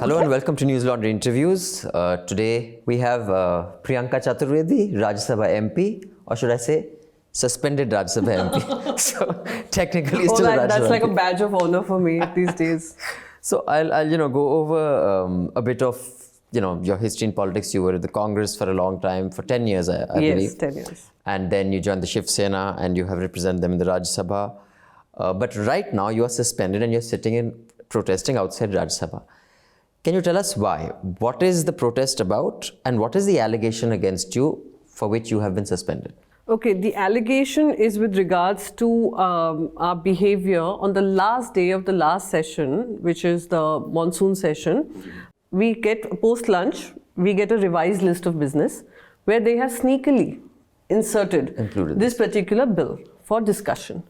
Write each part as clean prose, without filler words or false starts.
Hello and welcome to News Laundry Interviews. Today we have Priyanka Chaturvedi, Rajya Sabha MP, or should I say suspended Rajya Sabha MP. So technically still a Rajya That's Sabha like a MP. badge of honor for me these days. So I'll go over a bit of your history in politics. You were with the Congress for a long time, for 10 years I believe. Yes, 10 years. And then you joined the Shiv Sena and you have represented them in the Rajya Sabha. But right now you are suspended and you're sitting in protesting outside Rajya Sabha. Can you tell us why? What is the protest about and what is the allegation against you for which you have been suspended? Okay, the allegation is with regards to our behavior on the last day of the last session, which is the monsoon session. We get, post-lunch, we get a revised list of business where they have sneakily included this particular bill for discussion.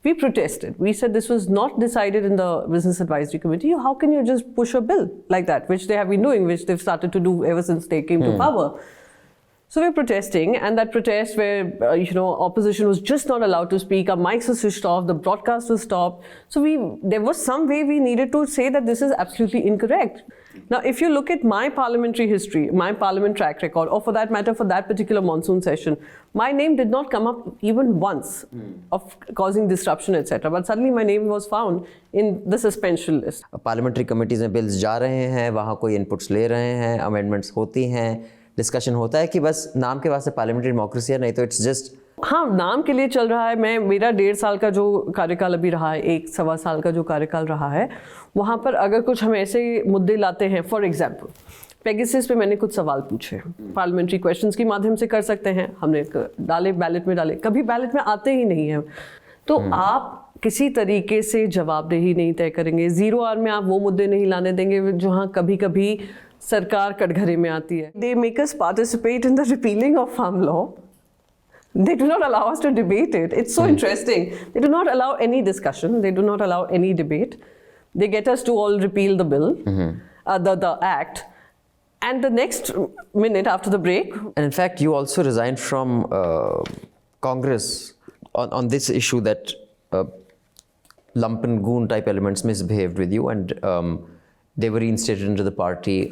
We protested. We said this was not decided in the Business Advisory Committee. How can you just push a bill like that, which they have been doing, which they've started to do ever since they came to power? So we're protesting, and that protest where, opposition was just not allowed to speak, our mics were switched off, the broadcast was stopped. So there was some way we needed to say that this is absolutely incorrect. Now, if you look at my parliamentary history, my parliament track record, or for that matter, for that particular monsoon session, my name did not come up even once of causing disruption, etc. But suddenly my name was found in the suspension list. Parliamentary committees में bills जा रहे हैं, वहाँ कोई inputs ले रहे हैं, amendments होती हैं, डिस्कशन होता है कि बस नाम के वास्ते पार्लियामेंट्री डेमोक्रेसी है, नहीं तो इट्स जस्ट हाँ, नाम के लिए चल रहा है। मेरा 1.5 साल का जो कार्यकाल अभी रहा है, 1-1.25 साल का जो कार्यकाल रहा है, वहाँ पर अगर कुछ हम ऐसे मुद्दे लाते हैं, फॉर एग्जांपल पेगासस पे मैंने कुछ सवाल पूछे, पार्लियामेंट्री क्वेश्चंस के माध्यम से कर सकते हैं, हमने डाले, बैलेट में डाले, कभी बैलेट में आते ही नहीं है, तो आप किसी तरीके से जवाबदेही नहीं तय करेंगे। 0 आवर में आप वो मुद्दे नहीं लाने देंगे जहाँ कभी कभी सरकार कटघरे में आती है। They make us participate in the repealing of farm law. They do not allow us to debate it. It's so interesting. They do not allow any discussion. They do not allow any debate. They get us to all repeal the bill, the act. And the next minute after the break. And in fact, you also resigned from Congress on this issue that lumpen goon type elements misbehaved with you and they were reinstated into the party.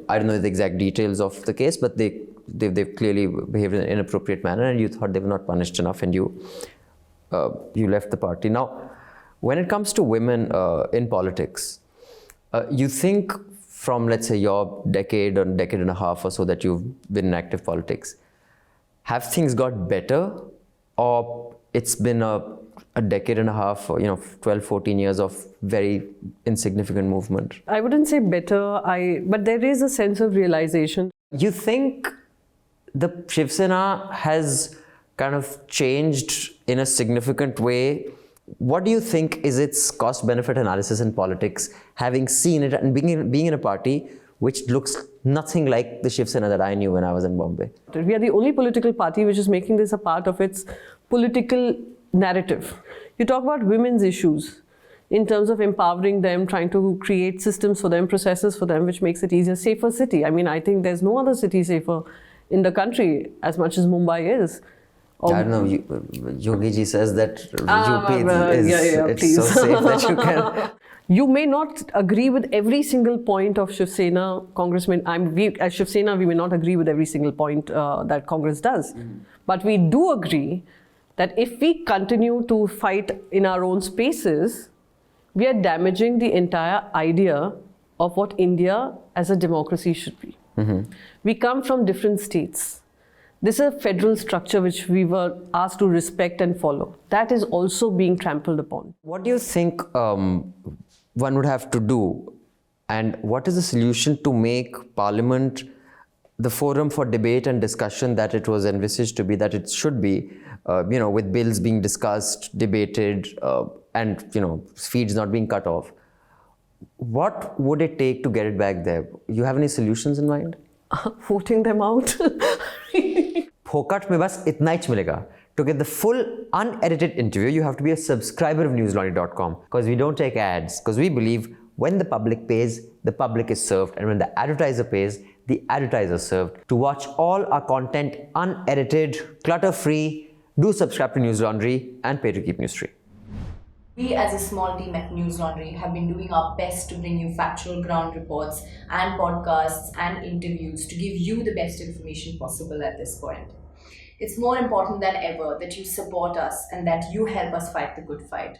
I don't know the exact details of the case, but they've clearly behaved in an inappropriate manner and you thought they were not punished enough and you left the party. Now, when it comes to women in politics, you think from, let's say, your decade or decade and a half or so that you've been in active politics, have things got better or it's been a decade and a half, 12, 14 years of very insignificant movement? I wouldn't say better, but there is a sense of realization. You think the Shiv Sena has kind of changed in a significant way? What do you think is its cost-benefit analysis in politics, having seen it and being in a party which looks nothing like the Shiv Sena that I knew when I was in Bombay? We are the only political party which is making this a part of its political narrative. You talk about women's issues in terms of empowering them, trying to create systems for them, processes for them, which makes it easier. Safer city. I mean, I think there's no other city safer in the country as much as Mumbai is. I don't know, Yogi ji says that UP is so safe that you can... You may not agree with every single point of Shiv Sena, Congressman. As Shiv Sena, we may not agree with every single point that Congress does. But we do agree that if we continue to fight in our own spaces, we are damaging the entire idea of what India as a democracy should be. We come from different states. This is a federal structure which we were asked to respect and follow. That is also being trampled upon. What do you think one would have to do, and what is the solution to make Parliament the forum for debate and discussion that it was envisaged to be, that it should be, with bills being discussed, debated, and feeds not being cut off? What would it take to get it back there? You have any solutions in mind? Voting them out. Phokat mein bas itna hi milega. To get the full unedited interview, you have to be a subscriber of newslaundry.com, because we don't take ads, because we believe when the public pays, the public is served, and when the advertiser pays, the advertiser is served. To watch all our content unedited, clutter-free, do subscribe to News Laundry and pay to keep news free. We as a small team at News Laundry have been doing our best to bring you factual ground reports and podcasts and interviews to give you the best information possible at this point. It's more important than ever that you support us and that you help us fight the good fight.